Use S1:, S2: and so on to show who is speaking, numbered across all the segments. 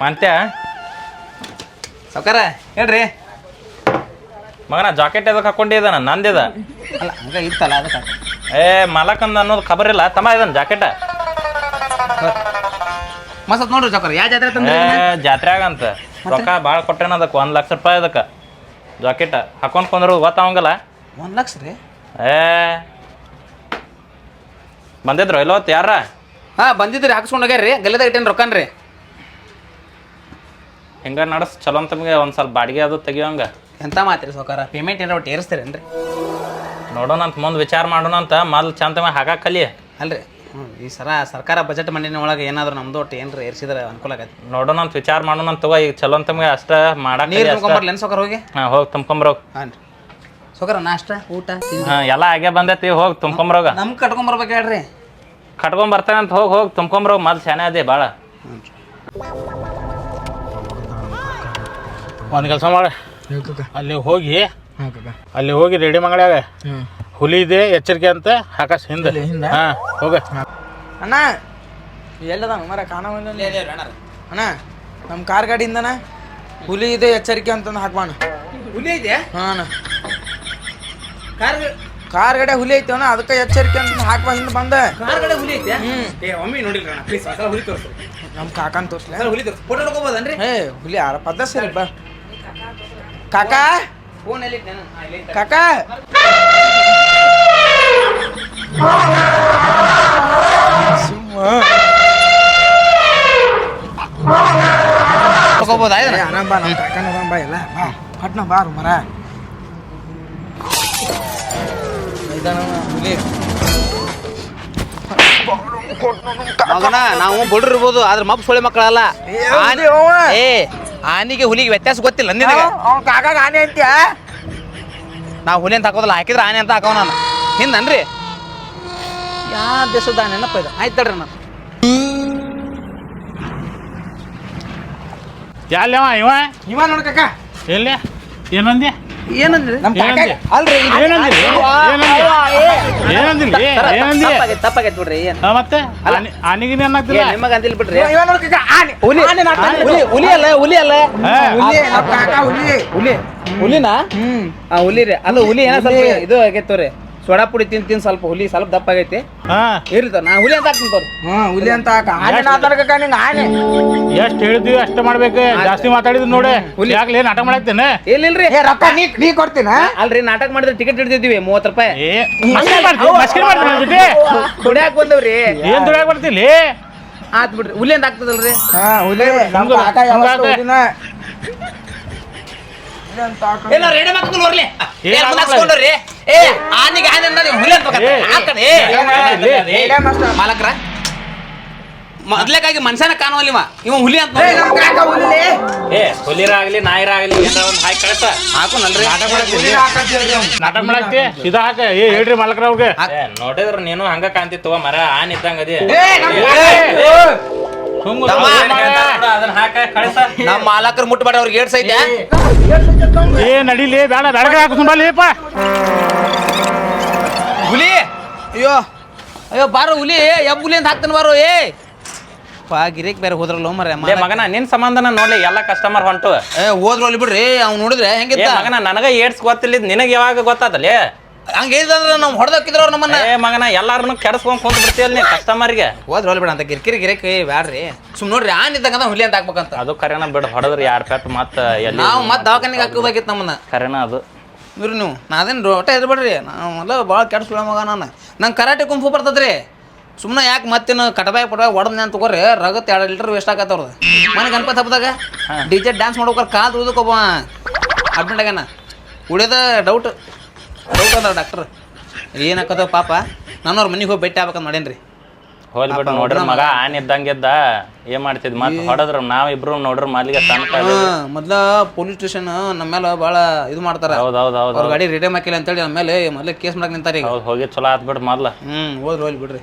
S1: ಮಂತ್ಯ
S2: ಸಾವ್ಕಾರ ಹೇಳ್ರಿ
S1: ಮಗನ ಜಾಕೆಟ್ ಎದಕ್ಕೆ ಹಾಕೊಂಡಿದ್ದಾನ ನಂದಿದ
S2: ಅಲ್ಲ ಹಂಗ ಇತ್ತಲ್ಲ ಅದಕ್ಕೆ
S1: ಮಲಕಂದ ಅನ್ನೋದು ಖಬರ್ ಇಲ್ಲ ತಮ್ಮ ಇದನ್ ಜಾಕೆಟ್
S2: ಮಸ್ತ್ ನೋಡ್ರಿ ಸಾವ್ಕಾರ ಯಾವ ಜಾತ್ರೆ ತಂದ್ರಿ
S1: ಜಾತ್ರೆಯಾಗ ಅಂತ ರೊಕ್ಕ ಭಾಳ ಕೊಟ್ಟೇನ ಅದಕ್ಕೆ 1 ಲಕ್ಷ ರೂಪಾಯಿ ಅದಕ್ಕೆ ಜಾಕೆಟ್ ಹಾಕೊಂಡ್ ಕೊಂದ್ರು ಗೊತ್ತಾವಂಗಲ್ಲ
S2: 1 ಲಕ್ಷ ರೀ
S1: ಬಂದಿದ್ರು ಇಲ್ಲವತ್ತು ಯಾರ
S2: ಹಾಂ ಬಂದಿದ್ರಿ ಹಾಕ್ಸ್ಕೊಂಡು ಹೋಗ್ಯಾರ್ರಿ ಗಲ್ಲಿದಾಗ ಇಟ್ಟೇನು ರೊಕ್ಕನ್ರಿ
S1: ಹಿಂಗ ನಡಸ್ ಚಲೋ ತಮಗೆ ಒಂದು ಸ್ವಲ್ಪ ಬಾಡಿಗೆ ಅದು ತೆಗಿಯೋಂಗ
S2: ಎಂತ ಮಾತ್ರಿ ಸಾವ್ಕಾರ ಪೇಮೆಂಟ್ ಏನಾರ ಒಟ್ಟು ಏರಿಸ್ತೀರೇನ್ರಿ
S1: ನೋಡೋಣ ಅಂತ ಮುಂದೆ ವಿಚಾರ ಮಾಡೋಣ ಅಂತ ಮೊದ್ಲು ಚಂದ ಹಾಕಕ್ಕೆ ಕಲಿ
S2: ಅಲ್ರಿ ಈ ಸರ್ಕಾರ ಬಜೆಟ್ ಮಂಡಿನ ಒಳಗೆ ಏನಾದ್ರು ನಮ್ದು ಒಟ್ಟು ಏನ್ರಿ ಏರಿಸಿದ್ರೆ ಅನುಕೂಲ ಆಗತ್ತೆ
S1: ನೋಡೋಣ ಅಂತ ವಿಚಾರ ಮಾಡೋಣ ಅಂತ ತಗೋ ಈಗ ಚಲೋ ತಮಗೆ ಅಷ್ಟ ಮಾಡಕ್ಕೆ
S2: ನೀರು ತುಂಬ್ಕೊಂಬರ್ಲೇನು ಸಾವ್ಕಾರ ಹೋಗಿ
S1: ಹಾಂ ಹೋಗಿ ತುಂಬ್ಕೊಂಬ್ರೋಗ
S2: ಹಾಂ ರೀ ಸಾವ್ಕಾರ ನಾಷ್ಟ ಊಟ
S1: ಹಾಂ ಎಲ್ಲ ಆಗೇ ಬಂದೈತಿ ಹೋಗಿ ತುಂಬ್ಕೊಂಬ್ರೋಗ
S2: ನಮ್ಗೆ ಕಟ್ಕೊಂಬರ್ಬೇಕು ಹೇಳ್ರಿ
S1: ಕಟ್ಕೊಂಡ್ ಬರ್ತೇನೆ ಅಂತ ಹೋಗಿ ತುಂಬ್ಕೊಂಬ್ರೋಗ ಮೊದ್ಲು ಶಾನೆ ಅದೇ ಭಾಳ
S3: ಒಂದು ಕೆಲಸ ಮಾಡಿ ಅಲ್ಲಿ ಹೋಗಿ ರೆಡಿ ಮಂಗಳ್ಯಾಗ ಹುಲಿ ಇದೆ ಎಚ್ಚರಿಕೆ ಅಂತ ಹಾಕಸ್ ಹಿಂದೆ ಹಾಂ ಹೋಗ
S4: ಅಣ್ಣ ಎಲ್ಲದ ಮರ ಕಾಣವಲ್ಲ ಅಣ್ಣ ನಮ್ಮ ಕಾರ್ ಗಾಡಿಯಿಂದನ ಹುಲಿ ಇದೆ ಎಚ್ಚರಿಕೆ ಅಂತಂದು ಹಾಕ್ಬಾಣ
S2: ಹುಲಿ ಐತೆ
S4: ಹಾಂ ಅಣ್ಣ ಕಾರ್ ಗಾಡಿ ಹುಲಿ ಐತೆ ಅಣ್ಣ ಅದಕ್ಕೆ ಎಚ್ಚರಿಕೆ ಅಂತ ಹಾಕ್ಬಾ ಹಿಂದೆ ಬಂದ
S2: ಕಾರ್ ಕಡೆ ಹುಲಿ ಐತೆ
S4: ಹ್ಞೂ
S2: ನೋಡಿಲ್ಲ ಅಣ್ಣ ಪ್ಲೀಸ್ ಹುಲಿ ತೋರಿಸ್ರಿ
S4: ನಮ್ಮ ಕಾಕನ್ ತೋರ್ಸ್ಲ
S2: ಹುಲಿ ತೋರಿಸಿ ಫೋಟೋ ನೋಡ್ಕೋಬೋದನ್ರಿ
S4: ಹುಲಿ ಯಾರ ಪದ್ದ ಸರಿ ಬಾ ಕಾಕಾ
S2: ಫೋನ್ ಎಲ್ಲಿ
S4: ಕಾಕಾ
S2: ತಗೋಬೋದಾ
S4: ಆರಾಮ್ ಬಾ ನಮ್ಮ ಕಾಕನ ಆರಾಮ್ ಬಾ ಎಲ್ಲ ಬಾ ಪಟ್ನ ಬಾರು ಮರ ಹುಲಿ
S2: ಮಗನ ನಾವು ಬಡ್ರು ಇರ್ಬೋದು ಆದ್ರೆ ಮಬ್ಬ ಸೊಳ್ಳೆ ಮಕ್ಕಳಲ್ಲ ಆನಿಗೆ ಹುಲಿಗೆ ವ್ಯತ್ಯಾಸ ಗೊತ್ತಿಲ್ಲ ನಿನಗೆ
S4: ಅವ್ನ ಕಾಕಾಗ ಆನೆ ಅಂತ್ಯಾ
S2: ನಾವು ಹುಲಿ ಅಂತ ಹಾಕೋದಿಲ್ಲ ಹಾಕಿದ್ರೆ ಆನೆ ಅಂತ ಹಾಕೋ ನಾನು ಹಿಂದನ್ರಿ ಯಾವ ದೇಶದ ಆನೆ ಏನಪ್ಪ ಇದು ಆಯ್ತು ತಡ್ರಿ ನಾನು
S3: ಯಾಲ್ಯವ ಇವ
S4: ಇವ ನೋಡ್ ಕಾಕ
S3: ಎಲ್ಲಿ ಏನಂದಿ
S2: ಏನಂದ್ರಿ
S4: ನಮ್ಮ ಕಾಕ
S3: ಏನಂದಿ?
S4: ಅಲ್ರಿ
S3: ಏನಂದಿಲ್ಲ
S2: ತಪ್ಪಾಗೈತೆ ಬಿಡ್ರಿ ಏನ್
S3: ಮತ್ತೆ ಆನಿಗಿನ ಏನಾಗ್ತಿಲ್ಲ
S2: ನಿಮಗ ಅಂದಿಲ್ಲ ಬಿಡ್ರಿ
S4: ಇವ ನೋಡ್ ಕಾಕ ಆನೆ
S2: ಹುಲಿ
S4: ಆನೆ ನಾಟ್ತಾನೆ.
S2: ಹುಲಿ ಅಲ್ಲ ಹುಲಿ ಅಲ್ಲ
S4: ಹುಲಿ ನಮ್ಮ ಕಾಕ ಹುಲಿ
S2: ಹುಲಿ ಹುಲಿನಾ ಹುಲಿ ರೀ ಅದು ಹುಲಿ ಏನೋ ಸ್ವಲ್ಪ ಇದು ಆಗೈತೆ ಸೋಡಾ ಪುಡಿ ತಿಂದು ಸ್ವಲ್ಪ ಹುಲಿ ಸ್ವಲ್ಪ ದಪ್ಪ ಆಗೈತಿ
S3: ಹಾ
S2: ಇರ್ಲಿ ನಾ ಹುಲಿ ಅಂತ ಹಾಕ್ತೀನಿ ತೋರಿ
S4: ಹುಲಿ ಅಂತ ಹಾಕ ಆನೆ ನಾತಾಡ್ಕ ನಿಂಗ ಆನೆ
S3: ಎಷ್ಟು ಹೇಳಿದ್ವಿ ಅಷ್ಟ ಮಾಡ್ಬೇಕು ಜಾಸ್ತಿ ಮಾತಾಡಿದ್ ನೋಡಿ ಯಾಕ್ಲೆ ನಾಟಕ ಮಾಡಾಕ್ತೇನೆ
S2: ಇಲ್ಲಿಲ್ರಿ
S4: ಏ ರೊಕ್ಕ ನೀ ಕೊಡ್ತೀನ
S2: ಅಲ್ರಿ ನಾಟಕ ಮಾಡಿದ್ರೆ ಟಿಕೆಟ್ ಹಿಡಿದಿದ್ವಿ 30 ರೂಪಾಯಿ
S3: ಮಸ್ಕರಿ ಮಾಡ್ತೀನಿ ನನ್ ಜೊತೆ
S2: ಕುಡಿಯಾಕ್ ಬಂದವ್ರಿ
S3: ಏನ್ ದುಡಿಯಾಕ ಬರ್ತಿಲ್ಲಿ
S2: ಆತ್ ಬಿಡ್ರಿ ಹುಲಿ ಅಂತ ಆಗ್ತದಲ್ರಿ
S4: ಹುಲಿ ನಮ್ಮ ಕಾಕ ಯಾವತ್ತೂ ಹುಲಿನ ಹುಲಿ ಅಂತ ಹಾಕ
S2: ಏನೋ ರೇಡೆ ಮಕ್ಕಳು ನೋಡ್ಲಿ
S3: ಏನ್
S2: ಹಾಕ್ಸ್ಕೊಂಡ್ರಿ ಏ ಆನಿಗೆ ಆನೆ ಅಂದ್ರೆ ಹುಲಿ ಅಂತ ಹಾಕಿ ಮಾಲಕ್ರ ಮೊದ್ಲೇಕಾಗಿ ಮನುಷ್ಯನ ಕಾಣುವಲ್ಲಿವ ಇವ ಹುಲಿ ಅಂತ
S4: ಏ ನಮ್ಮ ಕಾಕ ಹುಲಿ
S1: ಹುಲಿರಾಗ್ಲಿ ನಾಯಿರಾಗ್ಲಿ ಏನಾರ ಒಂದು ಹಾಕಿ ಕಳಿಸ
S2: ಹಾಕೋನಲ್ರಿ
S4: ಹುಲಿ ಹಾಕಂತ ಹೇಳ್ರಿ ಅವ್ನು.
S3: ನಾಟಕ ಮಾಡಾಕ್ತಿ ಸೀದಾ ಹಾಕ ಹೇಳ್ರಿ ಮಾಲಕ್ರ ಅವ್ರಿಗೆ
S1: ನೋಡಿದ್ರ ನೀನು ಹಂಗ ಕಾಣ್ತಿತ್ತು ಮರ ಆನ್ ಇದ್ದಂಗ ಅದಿ
S4: ಏ ನಮ್ಮ ಕಾಕ
S1: ಅದನ್ನ ಹಾಕ ಕಳಿಸ
S2: ನಮ್ಮ ಮಾಲಕರು ಮುಟ್ಬೇಡ ಅವ್ರಿಗೆ ಏಡ್ಸ್ ಐತೆ
S3: ಏ ನಡಿಲಿ ಬೇಡ ಬೆಳಗ ಹಾಕಿಸ್ಕೊಂಬಲ್ಲಿಪ್ಪ
S2: ಹುಲಿ ಅಯ್ಯೋ ಅಯ್ಯೋ ಬಾರೋ ಹುಲಿ ಯಬ್ ಹುಲಿ ಅಂತ ಹಾಕ್ತಾನೆ ಬಾರೋ ಏ ಪಾ ಗಿರೇಕ್ ಬೇರೆ ಹೋದ್ರಲ್ಲ ಮರ
S1: ಮಗನ ನಿನ್ ಸಂಬಂಧನ ನೋಡ್ಲಿ ಎಲ್ಲ ಕಸ್ಟಮರ್ ಹೊಂಟು
S2: ಹೋದ್ರು ಅಲ್ಲಿ ಬಿಡ್ರಿ ಅವ್ನು ನೋಡಿದ್ರೆ ಹೆಂಗಿತ್ತ
S1: ಮಗನ ನನಗ ಏಡ್ಸ್ ಗೊತ್ತಿಲ್ಲ ನಿನಗೆ ಯಾವಾಗ ಗೊತ್ತಾದಲ್ಲಿ
S2: ಹಂಗ ಹೇಳಿದ್ರೆ ನಾವು ಹೊಡೆದಕ್ಕಿದ್ರು ಅವ್ರು ನಮ್ಮನ್ನ
S1: ಮಗನ ಎಲ್ಲಾರನ್ನು ಕೆಡಸ್ಕೊಂಡ್ ಕುಂತ ಬಿಡ್ತೀಯಲ್ಲ ನೀ ಕಸ್ಟಮರ್ಗೆ
S2: ಹೋದ್ರ ಹೊಲ್ ಬಿಡ ಅಂತ ಗಿರ್ಕಿರಿ ಗಿರೇಕ್ ಬ್ಯಾಡ್ರಿ ಸುಮ್ ನೋಡ್ರಿ ಆನ್ ಇದ್ದಂಗ ಹುಲಿ ಅಂತ ಹಾಕ್ಬೇಕಂತ
S1: ಅದು ಕರೆನ ಬಿಡ ಹೊಡೆದ್ರಿ 2 ಪೆಟ್ ಮತ್ತ ಎಲ್ಲಿ
S2: ನಾವು ಮತ್ತೆ ದವಾಖಾನಿಗೆ ಹಾಕೋದಾಗಿತ್ತು ನಮ್ಮನ್ನ
S1: ಕರೆನ ಅದು
S2: ಇವ್ರಿ ನೀವು ನಾದೇನು ರೋಟ ಇರ್ಬೇಡ್ರಿ ನಾವು ಮೊದಲು ಭಾಳ ಕೆಡ್ಸ್ಕೊಳ್ಳೋ ಮಗ ನಾನು ನಂಗೆ ಕರಾಟೆ ಕುಂಫು ಬರ್ತದ್ರಿ ಸುಮ್ಮನೆ ಯಾಕೆ ಮತ್ತೇನು ಕಟಬಾಯಿ ಪಟಬಾಯಿ ಹೊಡೆದ್ ನಾನು ತಗೋರಿ ರಗತ್ 2 ಲೀಟರ್ ವೇಸ್ಟ್ ಆಗತ್ತವ್ರದ್ದು ಮನೆ ಗಣಪತಿ ಹಬ್ಬದಾಗ ಡಿಜೆ ಡ್ಯಾನ್ಸ್ ಮಾಡ್ಬೇಕಾರೆ ಕಾಲು ತುಳಿದಕ್ಕೊಬ್ಬ ಅಡ್ಮಿಟ್ ಆಗ್ಯಾನ ಉಳಿದ ಡೌಟ್ ಅಂದ್ರೆ ಡಾಕ್ಟರ್ ಏನಾಕತ್ತವ ಪಾಪ ನಾನು ಅವ್ರ ಮನೆಗೆ ಹೋಗಿ ಭೇಟಿ ಆಗ್ಬೇಕಂತ ಮಾಡೇನ್ರಿ
S1: ಹೋಲ್ ಬಿಡು ನೋಡ್ರಿ ಮಗ ಆನ್ ಇದ್ದಂಗಿದ್ದ ಏನ್ ಮಾಡ್ತಿದ್ ಮತ್ ಹೊಡದ್ರ ನಾವಿಬ್ರು ನೋಡ್ರಿ ಮೊದ್ಲಿಗೆ
S2: ಮೊದ್ಲ ಪೊಲೀಸ್ ಸ್ಟೇಷನ್ ನಮ್ಮ ಮೇಲೆ ಭಾಳ ಇದು ಮಾಡ್ತಾರ
S1: ಹೌದೌದು
S2: ಅವ್ರ ಗಾಡಿ ರಿಟರ್ನ್ ಹಾಕಿಲ್ಲ ಅಂತೇಳಿ ನಮ್ಮ ಮೇಲೆ ಮೊದಲೇ ಕೇಸ್ ಮಾಡಕ್ ನಿಂತಾರ ಈಗ
S1: ಹೋಗಿ ಚಲೋ ಆತ್ ಬಿಡ್ ಮೊದ್ಲ
S2: ಹೋದ್ರಿ ಹೋಗ್ಲಿ ಬಿಡ್ರಿ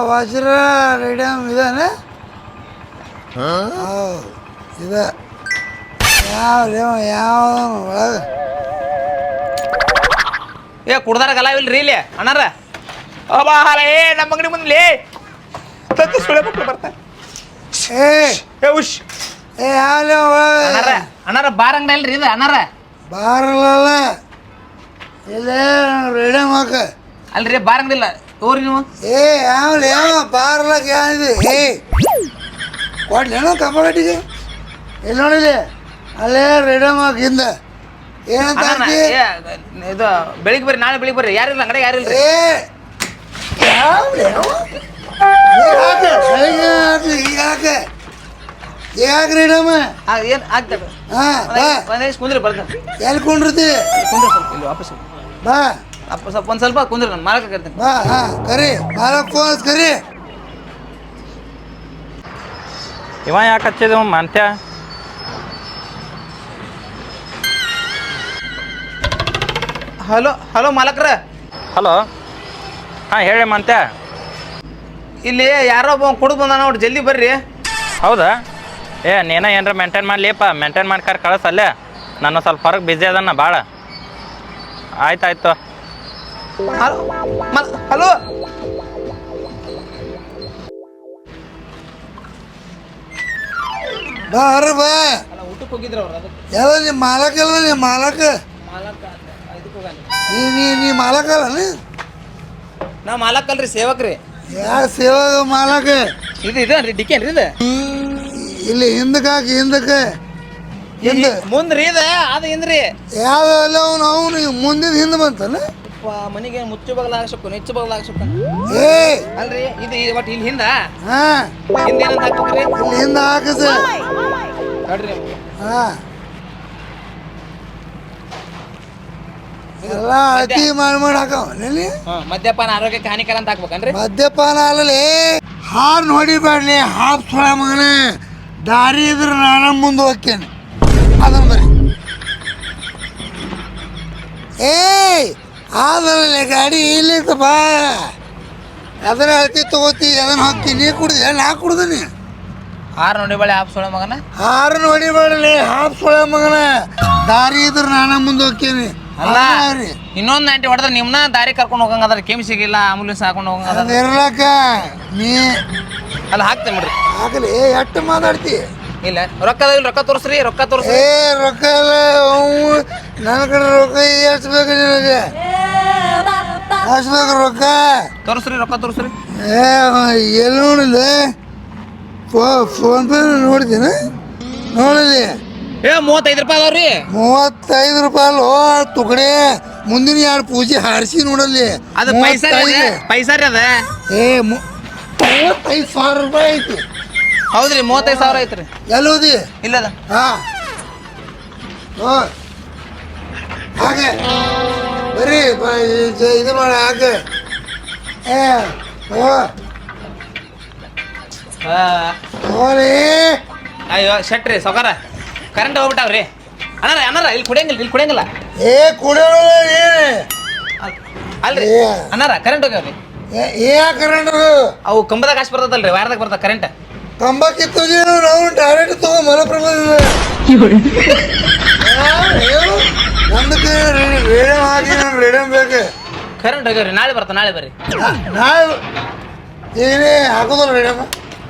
S4: ವಜ್ರ ರೇಡಿಯಂ ಇದಾನೆ ಇದೆ ಯಾವ ಒಳಗೆ
S2: ಏ ಕುಡ್ದಾರ ಗಲಾವಿಲ್ರಿ ಇಲ್ಲಿ ಅಣ್ಣಾರ ನಮ್ಮ ಅಂಗಡಿ ಮುಂದೆ ತತ್ತು ಸುಳೆ ಮಕ್ಕಳು ಬರ್ತಾರೆ ಉಶ್ ಅಣ್ಣಾರ ಬಾರ್ ಅಂಗಡಿ ಅಲ್ರಿ ಇದು ಅಣ್ಣಾರ
S5: ಬಾರಲ್ಲ ಇಲ್ಲೇ ರೆಡಿ ಮಾಕ
S2: ಅಲ್ರಿ ಬಾರ್ ಅಂಗಡಿ ಇಲ್ಲ ತೋರಿ ನೀವು
S5: ಯಾವ ಬಾರ್ಲಕ್ ಯಾನಿದೆ ಕೊಡ್ಲೇನೋ ಕಪ್ಪಗಟ್ಟಿಗೆ ಇಲ್ಲಿ ನೋಡಿಲಿ ಅಲ್ಲೇ ರೆಡಿ ಮಾಕ ಹಿಂದ ಏನಂತ
S2: ಇದು ಬೆಳಿಗ್ಗೆ ಬರ್ರಿ ನಾಳೆ ಬೆಳಿಗ್ಗೆ ಬರ್ರಿ ಯಾರಿಲ್ಲ ಅಂಗಡಿ ಯಾರಿಲ್ಲ
S5: ಯಾಕೆ ರೆಡಮ್ಮ
S2: ಏನು ಆಗ್ತದೆ ಕುಂದ್ರಿ ಬರ್ತಾನೆ
S5: ಎಲ್ಲಿ ಕುಂಡ್ರತಿ
S2: ಕುಂದ್ರಿ ಸ್ವಲ್ಪ ಇಲ್ಲಿ ವಾಪಸ್
S5: ಬಾ
S2: ಸ್ವಲ್ಪ ಒಂದು ಸ್ವಲ್ಪ ಕುಂದ್ರಿ ನಾನು ಮಾಲಕ ಕರಿತೀನಿ
S5: ಬಾ ಕರಿ ಮಾಲಕ್ ಫೋನ್ ಕರಿ
S1: ಇವ ಯಾಕೆ ಹಚ್ಚಿದವ ಮಂತ್ಯ
S2: ಹಲೋ ಮಾಲಕ್ರ
S1: ಹಲೋ ಹಾಂ ಹೇಳಿ ಮಂತ್ಯ
S2: ಇಲ್ಲಿ ಯಾರೋ ಒಬ್ಬ ಕುಡಿದು ಬಂದ ನೋಡಿ ಜಲ್ದಿ ಬರ್ರಿ
S1: ಹೌದಾ ನೀನ ಏನಾರ ಮೇಂಟೈನ್ ಮಾಡಲಿಪ್ಪ ಮೇಂಟೈನ್ ಮಾಡ್ಕಾರ ಕಳಿಸಲ್ಲೇ ನಾನು ಸ್ವಲ್ಪ ಹೊರಗೆ ಬಿಜಿ ಅದನ್ನ ಭಾಳ ಆಯ್ತಾಯ್ತು
S2: ಹಲೋ
S5: ಬಾ ಹರ ಬಾ
S2: ಊಟಕ್ಕೆ ಹೋಗಿದ್ರು ಅವ್ರು ಅದಕ್ಕೆ
S5: ಎಲ್ಲ ನಿಮ್ಮ ಮಾಲಕ ಅಲ್ಲ ನಿಮ್ಮ ಮಾಲಕ ನೀ ಮಾಲಕ ಅಲ್ಲ
S2: ನಾ ಮಾಲಕ್ ಅಲ್ರಿ ಸೇವಕ್ರಿ
S5: ಯಾರ ಸೇವಾ ಮಾಲಕ
S2: ಇದು ರೀ ಡಿಕೆ ಏನ್ರಿ ಇದು
S5: ಇಲ್ಲಿ ಹಿಂದಕ್ಕೆ ಹಾಕಿ ಹಿಂದಕ್ಕೆ ಹಿಂದೆ
S2: ಮುಂದ್ರಿ ಇದು ಅದು ಹಿಂದ್ರಿ
S5: ಯಾವೆಲ್ಲ ಅವನು ಮುಂದಿನ ಹಿಂದೆ ಬಂತಲ್ಲ
S2: ಮನೆಗೆ ಮುಚ್ಚು ಬಗಲ ಹಾಕ್ಸಕ್ಕು ನೆಚ್ಚು ಬಗಲ ಹಾಕ್ಸಕ್ಕು
S5: ಏ
S2: ಅಲ್ರಿ ಇದು ಒಟ್ಟು ಇಲ್ಲಿ ಹಿಂದ
S5: ಹಾ
S2: ಹಿಂದೆ ಏನಂತ ಹಾಕ್ಬೇಕ್ರಿ
S5: ಇಲ್ಲಿ ಹಿಂದೆ ಹಾಕಸ
S2: ನೋಡ್ರಿ
S5: ಹಾ ಎಲ್ಲ ಅತಿ ಮಾಡಿ ಹಾಕವ
S2: ಮದ್ಯಪಾನ ಆರೋಗ್ಯಕ್ಕೆ ಹಾನಿಕರ ಅಂತ ಹಾಕ್ಬೇಕನ್ರಿ
S5: ಮದ್ಯಪಾನ ಅಲ್ಲಲ್ಲಿ ಹಾರ್ನ್ ಹೊಡಿಬೇಡ್ಲಿ ಹಾಫ್ ಸೊಳ ಮಗನ ದಾರಿ ಇದ್ರೆ ನಾನು ಮುಂದೆ ಹೋಗ್ತೇನೆ ಅದನ್ನ ಬರೀ ಏಯ್ ಆದಲ್ಲೇ ಗಾಡಿ ಇಲ್ಲಿತ್ತು ಬಾ ಅದನ್ನ ಅಳತಿ ತಗೋತಿ ಅದನ್ನ ಹಾಕಿ ನೀ ಕುಡ್ದೆ ನಾ ಕುಡ್ದನಿ
S2: ಆರು ನೋಡಿ ಬಳೆ ಆಪ್ ಸೊಳೆ ಮಗನ
S5: ಹಾರ್ನ್ ಹೊಡಿಬೇಡಲಿ ಹಾಫ್ ಸೊಳ ಮಗನ ದಾರಿ ಇದ್ರೆ ನಾನು ಮುಂದೆ ಹೋಗ್ತೇನೆ
S2: ಅಲ್ಲ ಇನ್ನೊಂದು 90 ಹೊಡೆದ್ರೆ ನಿಮ್ನ ದಾರಿ ಕರ್ಕೊಂಡು ಹೋಗಂಗದ್ರ ಕೆಮ್ಮಿ ಸಿಗಿಲ್ಲ ಆಂಬುಲೆನ್ಸ್ ಹಾಕೊಂಡು ಹೋಗಂಗದ
S5: ಇರ್ಲಕ್ಕ ನೀ
S2: ಅಲ್ಲ ಹಾಕ್ತೇನೆ ಬಿಡ್ರಿ
S5: ಆಗಲಿ ಎಷ್ಟು ಮಾತಾಡ್ತಿ
S2: ಇಲ್ಲ ರೊಕ್ಕ ತೋರಿಸ್ರಿ ರೊಕ್ಕ ತೋರಿಸ್ರಿ
S5: ಏ ರೊಕ್ಕ ಎಲ್ಲ ಅವು ನನ್ನ ಕಡೆ ರೊಕ್ಕ ಎಷ್ಟು ಬೇಕು ನಿನಗೆ ಎಷ್ಟು ಬೇಕು ರೊಕ್ಕ
S2: ತೋರಿಸ್ರಿ ರೊಕ್ಕ ತೋರಿಸ್ರಿ
S5: ಏ ಎಲ್ಲಿ ನೋಡಿಲ್ಲ ಫೋನ್ ಪೇ ನೋಡಿದ್ದೀನಿ ನೋಡಿಲಿ
S2: 35 ರೂಪಾಯಿ ಅದಾವ್ರಿ
S5: 35 ರೂಪಾಯಿ ಅಲ್ಲೋ ತುಕಡೆ ಮುಂದಿನ 2 ಪೂಜೆ ಹಾರಿಸಿ ನೋಡಲ್ಲಿ
S2: ಅದು ಪೈಸಾ ರೀ ಅದ
S5: ಏ 35,000 ರೂಪಾಯಿ ಐತಿ
S2: ಹೌದ್ರಿ 35,000 ಐತ್ರಿ
S5: ಎಲ್ಲಿ ಹೋದಿ
S2: ಇಲ್ಲದ
S5: ಹಾಂ ಹಾಗೆ ಬರೀ ಇದು ಮಾಡಿ ಹಾಗೆ ಏ ಹೋರಿ
S2: ಅಯ್ಯೋ ಶೆಟ್ರಿ ಸೌಕಾರ ಕರೆಂಟ್ ಹೋಗ್ಬಿಟ್ಟಾವ್ರಿ ಅಣ್ಣಾರ ಇಲ್ಲಿ ಕುಡಿಯಂಗಿಲ್ಲ
S5: ಏ ಕುಡಿಯೋಣ
S2: ಅಲ್ರಿ ಅಣ್ಣಾರ ಕರೆಂಟ್ ಹೋಗ್ಯಾವ್ರಿ
S5: ಕರೆಂಟ್
S2: ಅವು ಕಂಬದಾಗ ಕಾಸು ಬರ್ತದಲ್ರಿ ವಾರದಾಗ ಬರ್ತದ ಕರೆಂಟ್
S5: ಕಂಬಕ್ಕಿತ್ತು ನಾವು ಡೈರೆಕ್ಟ್ ತಗೋ ಮಲಪ್ರಭಾದ ನಮ್ದಕ್ಕೆ ರೇಡಿಯಂ ಹಾಕಿ ನಮ್ಗೆ ರೇಡಿಯಂ ಬೇಕು
S2: ಕರೆಂಟ್ ಹೋಗ್ಯಾವ್ರಿ ನಾಳೆ ಬರ್ರಿ
S5: ನಾಳೆ ಏನೇ ಹಾಕೋದಿಲ್ಲ ರೇಡಿಯಂ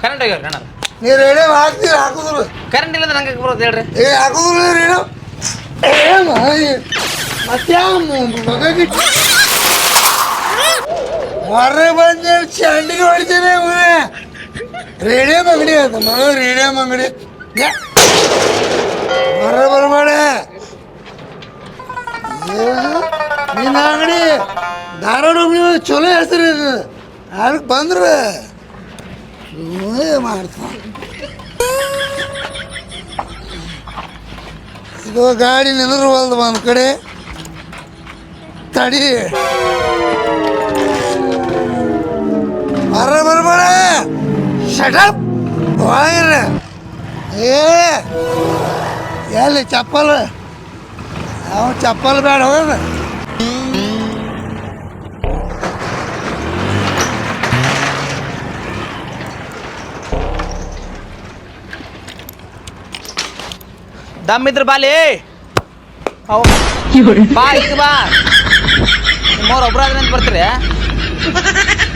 S2: ಕರೆಂಟ್ ಹೋಗ್ಯಾವ್ರಿ ಅಣ್ಣ
S5: ನೀ ರೇಡಿಯಂ ಹಾಕ್ತೀರಿ ಹಾಕೋದಿಲ್ಲ
S2: ಕರೆಂಟ್ ಇಲ್ಲದ ನಂಗೆ ಬರೋದು ಹೇಳ್ರಿ
S5: ಹಾಕೋದಿಲ್ಲ ರೇಡಿಯಂ ಮತ್ತೆ ಮಗಿಟ್ಟು ಹೊರ ಬಂದು ಚಂಡಿಗೆ ಹೊಡಿತೇನೆ ರೇಡಿಯಂ ಅಂಗಡಿ ಆಯ್ತು ಮಗ ರೇಡಿಯಂ ಅಂಗಡಿ ಹೊರ ಬರಬೇಡ ನಿನ್ನ ಅಂಗಡಿ ಧಾರವಾಡ ನೀವು ಚಲೋ ಹೆಸರು ಇದು ಅದಕ್ಕೆ ಬಂದ್ರೆ ಮಾಡ್ತಾನೆ ಇದು ಗಾಡಿ ನಿಂದ್ರವಲ್ದು ಒಂದು ಕಡೆ ತಡಿ ಹೊರ ಬರಬೇಡ ಶಟಪ್ ಹೋಗಿರ ಏ ಎಲ್ಲಿ ಚಪ್ಪಲ್ ಅವನು ಚಪ್ಪಲ್ ಬೇಡ ಹೋಗೋದು
S2: ದಮ್ ಇದ್ರ ಬಾಲಿ ಬಾ ಈಗ ಬಾ ನಿಮ್ಮವ್ರು ಒಬ್ರಾದ್ರೆ ಅಂತ ಬರ್ತೀರಿ ಹೋಗ್ತೀನಿ